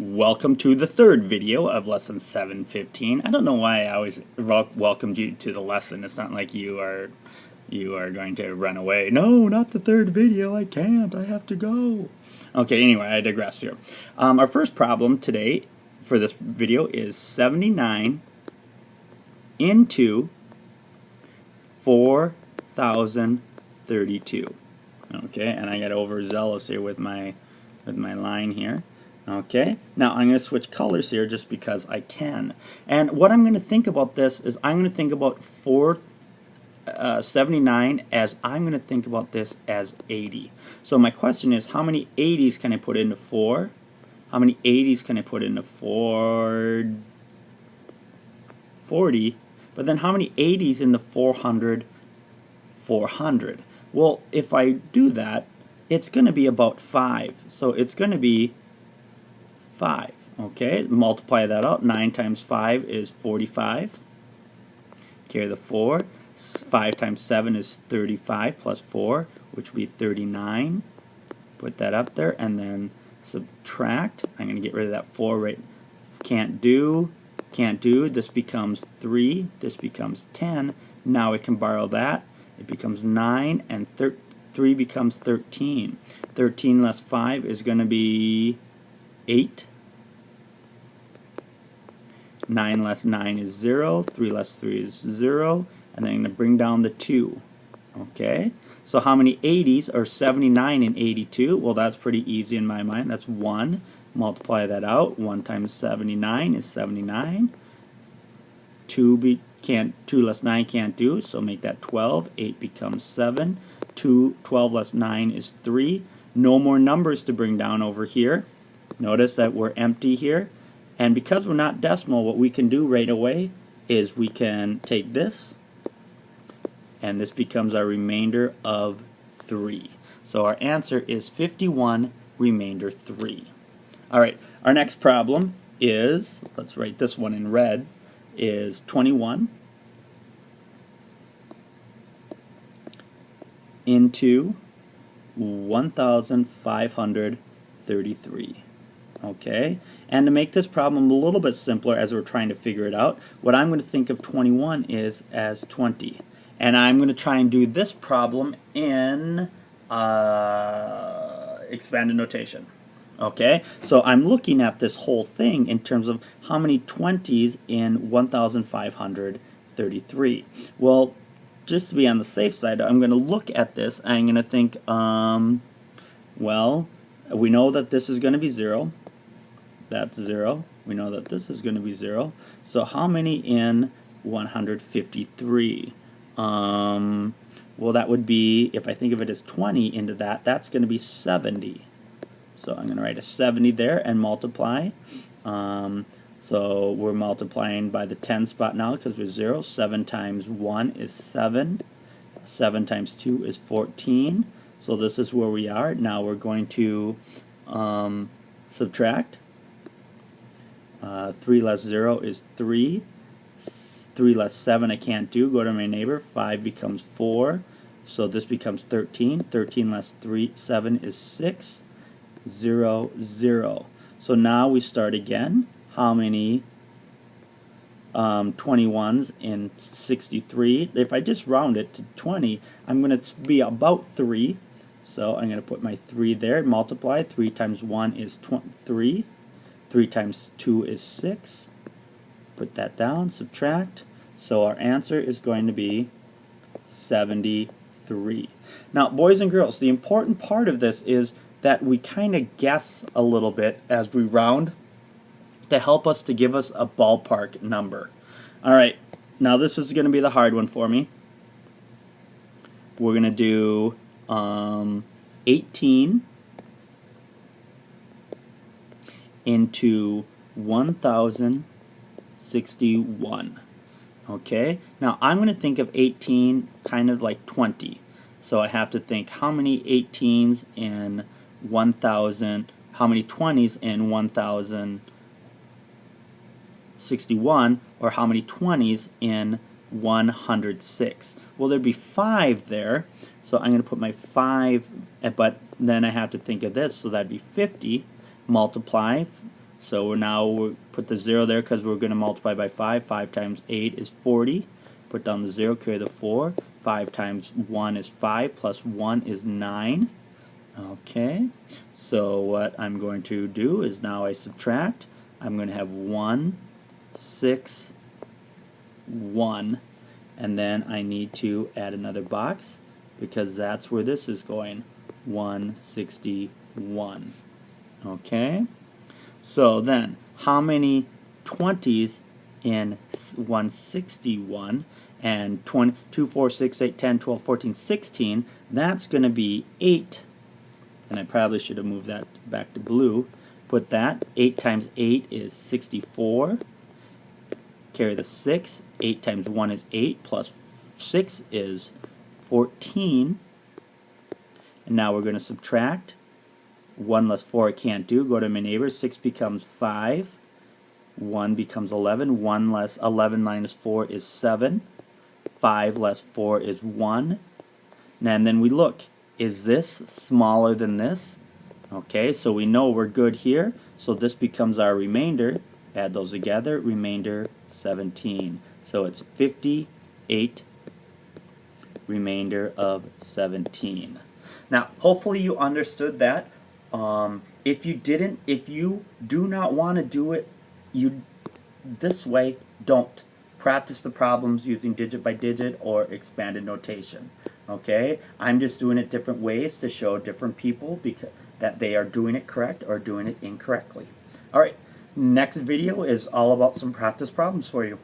Welcome to the third video of lesson 715. I don't know why I always welcomed you to the lesson. It's not like you are going to run away. No, not the third video. I can't. I have to go. Okay, anyway, I digress here. Our first problem today for this video is 79 into 4,032. Okay, and I got overzealous here with my line here. Okay, now I'm going to switch colors here just because I can. And what I'm going to think about this is I'm going to think about 79 as I'm going to think about this as 80. So my question is, how many 80s can I put into 4? How many 80s can I put into 40? But then how many 80s in the 400? 400. Well, if I do that, it's going to be about 5. So it's going to be 5. Okay, multiply that out. 9 times 5 is 45. Carry the 4. 5 times 7 is 35 plus 4, which would be 39. Put that up there and then subtract. I'm going to get rid of that 4 right. Can't do. This becomes 3. This becomes 10. Now I can borrow that. It becomes 9 and 3 becomes 13. 13 less 5 is going to be 8. 9 less 9 is 0. 3 less 3 is 0. And then I'm going to bring down the 2. Okay? So how many 80s are 79 and 82? Well, that's pretty easy in my mind. That's 1. Multiply that out. 1 times 79 is 79. 2 less 9 can't do, so make that 12. 8 becomes 7. 12 less 9 is 3. No more numbers to bring down over here. Notice that we're empty here. And because we're not decimal, what we can do right away is we can take this, and this becomes our remainder of 3. So our answer is 51 remainder 3. Alright, our next problem is, let's write this one in red, is 21 into 1,533. Okay, and to make this problem a little bit simpler as we're trying to figure it out, what I'm going to think of 21 is as 20. And I'm going to try and do this problem in expanded notation. Okay, so I'm looking at this whole thing in terms of how many 20s in 1,533. Well, just to be on the safe side, I'm going to look at this and I'm going to think, well, we know that this is going to be 0. That's 0. We know that this is going to be 0. So how many in 153? Well, that would be, if I think of it as 20 into that, that's going to be 70. So I'm going to write a 70 there and multiply. So we're multiplying by the 10 spot now because we're 0. 7 times 1 is 7. 7 times 2 is 14. So this is where we are. Now we're going to subtract. 3 less 0 is 3. 3 less 7 I can't do. Go to my neighbor. 5 becomes 4. So this becomes 13. 13 less 7 is 6. 0, 0. So now we start again. How many 21s in 63? If I just round it to 20, I'm going to be about 3. So I'm going to put my 3 there. Multiply. 3 times 1 is 3. 3 times 2 is 6. Put that down. Subtract. So our answer is going to be 73. Now, boys and girls, the important part of this is that we kind of guess a little bit as we round to help us to give us a ballpark number. Alright, now this is going to be the hard one for me. We're going to do 18 into 1,061. Okay, now I'm going to think of 18 kind of like 20. So I have to think how many 18s in 1,000, how many 20s in 1,061, or how many 20s in 106. Well, there'd be 5 there, so I'm going to put my 5, but then I have to think of this, so that'd be 50, multiply So now we'll put the 0 there because we're going to multiply by 5. 5 times 8 is 40. Put down the 0, carry the 4. 5 times 1 is 5, plus 1 is 9. Okay, so what I'm going to do is now I subtract. I'm going to have 1, 6, 1, and then I need to add another box because that's where this is going, 161. Okay, so then how many 20s in 161? And 2, 4, 6, 8, 10, 12, 14, 16, that's going to be 8. And I probably should have moved that back to blue. Put that. 8 times 8 is 64. Carry the 6. 8 times 1 is 8, plus 6 is 14. And now we're going to subtract. 1 less 4 I can't do. Go to my neighbors. 6 becomes 5. 1 becomes 11. 1 less 11 minus 4 is 7. 5 less 4 is 1. And then we look. Is this smaller than this? Okay, so we know we're good here. So this becomes our remainder. Add those together. Remainder 17. So it's 58 remainder of 17. Now, hopefully you understood that. If you didn't, if you do not want to do it this way, don't. Practice the problems using digit by digit or expanded notation. Okay, I'm just doing it different ways to show different people that they are doing it correct or doing it incorrectly. Alright, next video is all about some practice problems for you.